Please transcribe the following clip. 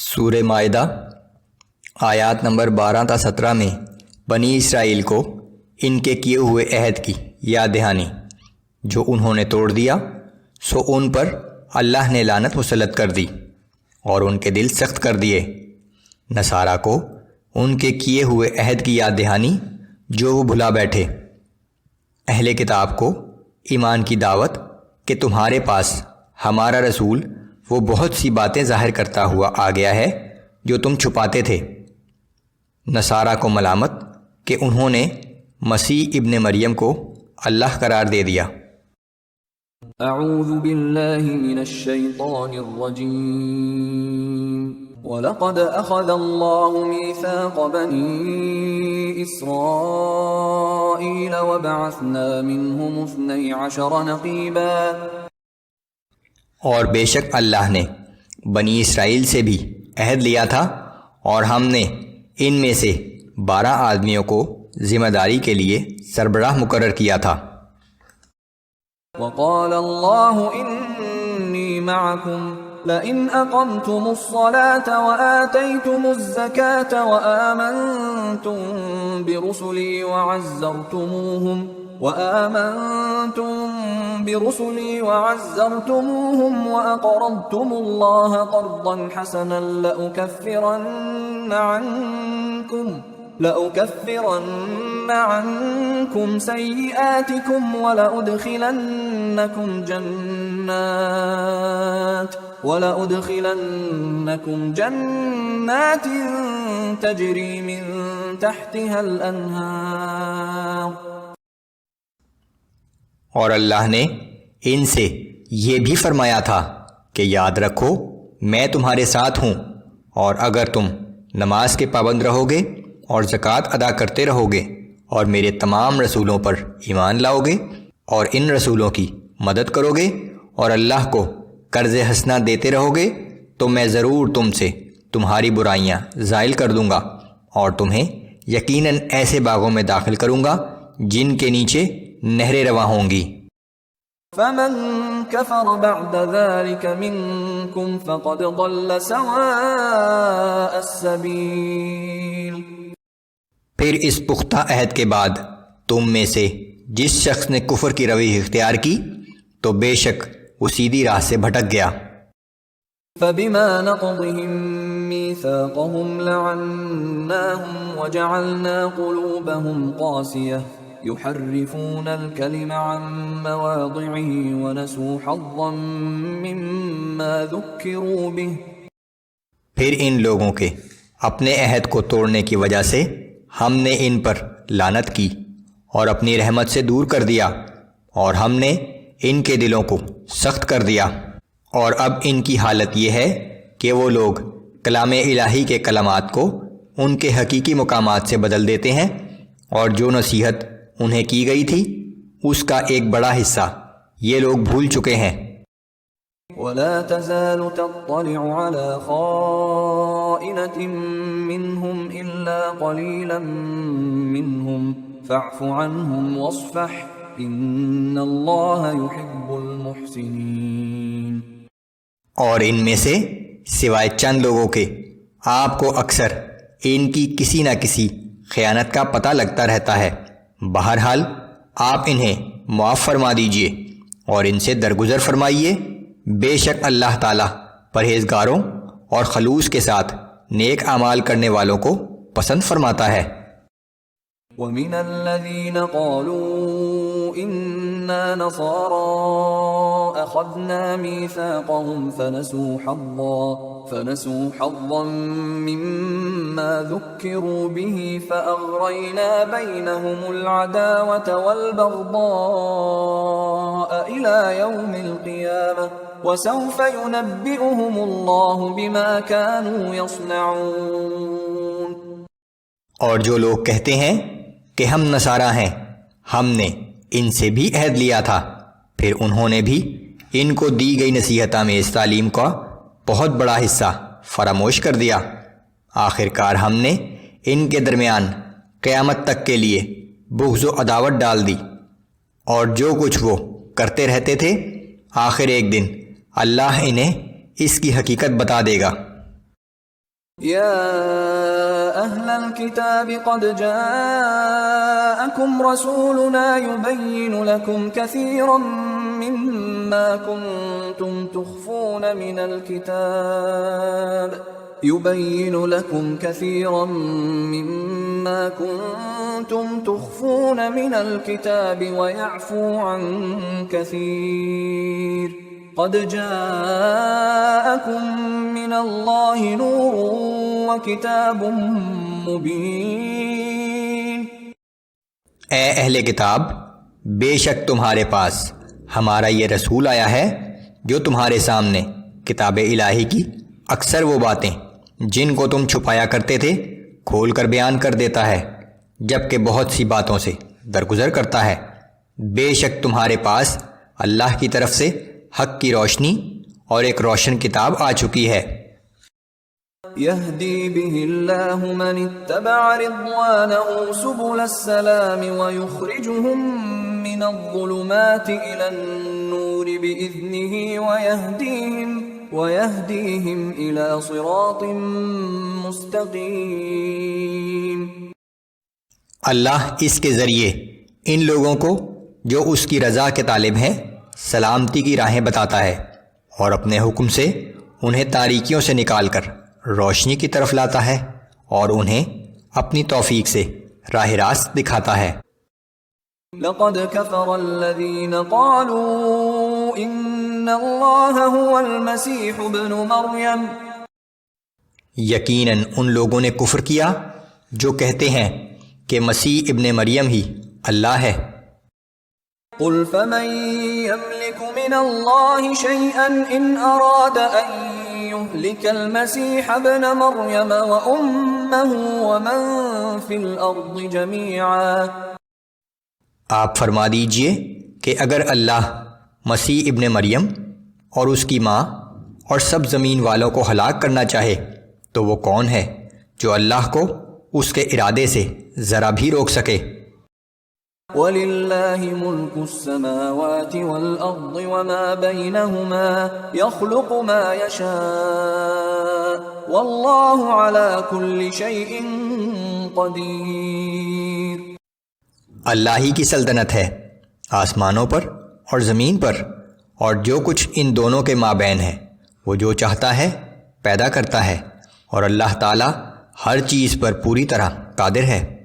سورہ مائدہ آیات نمبر 12 تا 17 میں بنی اسرائیل کو ان کے کیے ہوئے عہد کی یاد دہانی جو انہوں نے توڑ دیا، سو ان پر اللہ نے لعنت مسلط کر دی اور ان کے دل سخت کر دیے۔ نصارہ کو ان کے کیے ہوئے عہد کی یاد دہانی جو وہ بھلا بیٹھے۔ اہل کتاب کو ایمان کی دعوت کہ تمہارے پاس ہمارا رسول وہ بہت سی باتیں ظاہر کرتا ہوا آ گیا ہے جو تم چھپاتے تھے۔ نصارہ کو ملامت کہ انہوں نے مسیح ابن مریم کو اللہ قرار دے دیا۔ اعوذ باللہ من الشیطان الرجیم وَلَقَدْ أَخَذَ اللَّهُ مِيثَاقَ بَنِي إِسْرَائِيلَ وَبَعَثْنَا مِنْهُمُ 12 نَقِيبًا، اور بے شک اللہ نے بنی اسرائیل سے بھی عہد لیا تھا اور ہم نے ان میں سے 12 آدمیوں کو ذمہ داری کے لیے سربراہ مقرر کیا تھا۔ وَقَالَ اللَّهُ إِنِّي مَعَكُمْ لَئِنْ أَقَمْتُمُ الصَّلَاةَ وَآتَيْتُمُ الزَّكَاةَ وَآمَنْتُمْ برسلي وعزرتموهم وأقرضتم الله قرضا حسنا لأكفرن عنكم سيئاتكم ولأدخلنكم جنات تجري من تحتها الأنهار۔ اور اللہ نے ان سے یہ بھی فرمایا تھا کہ یاد رکھو میں تمہارے ساتھ ہوں، اور اگر تم نماز کے پابند رہو گے اور زکوٰۃ ادا کرتے رہو گے اور میرے تمام رسولوں پر ایمان لاؤ گے اور ان رسولوں کی مدد کرو گے اور اللہ کو قرض حسنہ دیتے رہو گے تو میں ضرور تم سے تمہاری برائیاں زائل کر دوں گا اور تمہیں یقیناً ایسے باغوں میں داخل کروں گا جن کے نیچے نہریں رواں ہوں گی۔ فمن كفر بعد ذلك منكم فقد ضل سواء السبيل۔ پھر اس پختہ عہد کے بعد تم میں سے جس شخص نے کفر کی روی اختیار کی تو بے شک وہ سیدھی راہ سے بھٹک گیا۔ فبما نقضهم ميثاقهم لعناهم وجعلنا قلوبهم قاسية يحرفون الكلم عن مواضعه ونسوا حظا مما ذكروا به۔ پھر ان لوگوں کے اپنے عہد کو توڑنے کی وجہ سے ہم نے ان پر لعنت کی اور اپنی رحمت سے دور کر دیا، اور ہم نے ان کے دلوں کو سخت کر دیا، اور اب ان کی حالت یہ ہے کہ وہ لوگ کلام الہی کے کلمات کو ان کے حقیقی مقامات سے بدل دیتے ہیں، اور جو نصیحت انہیں کی گئی تھی اس کا ایک بڑا حصہ یہ لوگ بھول چکے ہیں۔ وَلَا تَزَالُ تَطَّلِعُ عَلَى خَائِنَةٍ مِّنْهُمْ إِلَّا قَلِيلًا مِّنْهُمْ فَاعْفُ عَنْهُمْ وَاصْفَحْ إِنَّ اللَّهَ يُحِبُّ الْمُحْسِنِينَ۔ اور ان میں سے سوائے چند لوگوں کے آپ کو اکثر ان کی کسی نہ کسی خیانت کا پتہ لگتا رہتا ہے۔ بہرحال آپ انہیں معاف فرما دیجئے اور ان سے درگزر فرمائیے، بے شک اللہ تعالیٰ پرہیزگاروں اور خلوص کے ساتھ نیک اعمال کرنے والوں کو پسند فرماتا ہے۔ وَمِنَ الَّذِينَ قَالُوا إِنَّا نَصَارَىٰ أَخَذْنَا مِيثَاقَهُمْ فَنَسُوا حَظًّا مِّمَّا ذُكِّرُوا بِهِ فَأَغْرَيْنَا بَيْنَهُمُ الْعَدَاوَةَ وَالْبَغْضَاءَ إِلَىٰ يَوْمِ الْقِيَامَةِ وَسَوْفَ يُنَبِّئُهُمُ اللَّهُ بِمَا كَانُوا يَصْنَعُونَ۔ اور جو لوگ کہتے ہیں کہ ہم نصارہ ہیں، ہم نے ان سے بھی عہد لیا تھا، پھر انہوں نے بھی ان کو دی گئی نصیحتہ میں اس تعلیم کا بہت بڑا حصہ فراموش کر دیا۔ آخر کار ہم نے ان کے درمیان قیامت تک کے لیے بغض و عداوت ڈال دی، اور جو کچھ وہ کرتے رہتے تھے آخر ایک دن اللہ انہیں اس کی حقیقت بتا دے گا۔ يا أهل الكتاب قد جاءكم رسولنا يبين لكم كثيرا مما كنتم تخفون من الكتاب ويعفو عن كثير قد جاءكم من الله نور وكتاب مبين۔ اے اہل کتاب، بے شک تمہارے پاس ہمارا یہ رسول آیا ہے جو تمہارے سامنے کتاب الہی کی اکثر وہ باتیں جن کو تم چھپایا کرتے تھے کھول کر بیان کر دیتا ہے، جبکہ بہت سی باتوں سے درگزر کرتا ہے۔ بے شک تمہارے پاس اللہ کی طرف سے حق کی روشنی اور ایک روشن کتاب آ چکی ہے۔ يهدي به الله من اتبع رضوانه سبل السلام ويخرجهم من الظلمات إلى النور بإذنه ويهديهم إلى صراط مستقيم۔ اللہ اس کے ذریعے ان لوگوں کو جو اس کی رضا کے طالب ہیں سلامتی کی راہیں بتاتا ہے، اور اپنے حکم سے انہیں تاریکیوں سے نکال کر روشنی کی طرف لاتا ہے، اور انہیں اپنی توفیق سے راہ راست دکھاتا ہے۔ لقد كفر الذين قالوا ان الله هو المسيح ابن مريم۔ یقیناً ان لوگوں نے کفر کیا جو کہتے ہیں کہ مسیح ابن مریم ہی اللہ ہے۔ قل فمن يملك من الله شيئا ان اراد ان يهلك المسيح ابن مريم وامه ومن في الارض جميعا۔ آپ فرما دیجئے کہ اگر اللہ مسیح ابن مریم اور اس کی ماں اور سب زمین والوں کو ہلاک کرنا چاہے تو وہ کون ہے جو اللہ کو اس کے ارادے سے ذرا بھی روک سکے؟ وَلِلَّهِ مُلْكُ السَّمَاوَاتِ وَالْأَرْضِ وَمَا بَيْنَهُمَا يَخْلُقُ مَا يَشَاءُ وَاللَّهُ عَلَى كُلِّ شَيْءٍ قَدِيرٌ۔ اللہ ہی کی سلطنت ہے آسمانوں پر اور زمین پر، اور جو کچھ ان دونوں کے مابین ہے وہ جو چاہتا ہے پیدا کرتا ہے، اور اللہ تعالی ہر چیز پر پوری طرح قادر ہے۔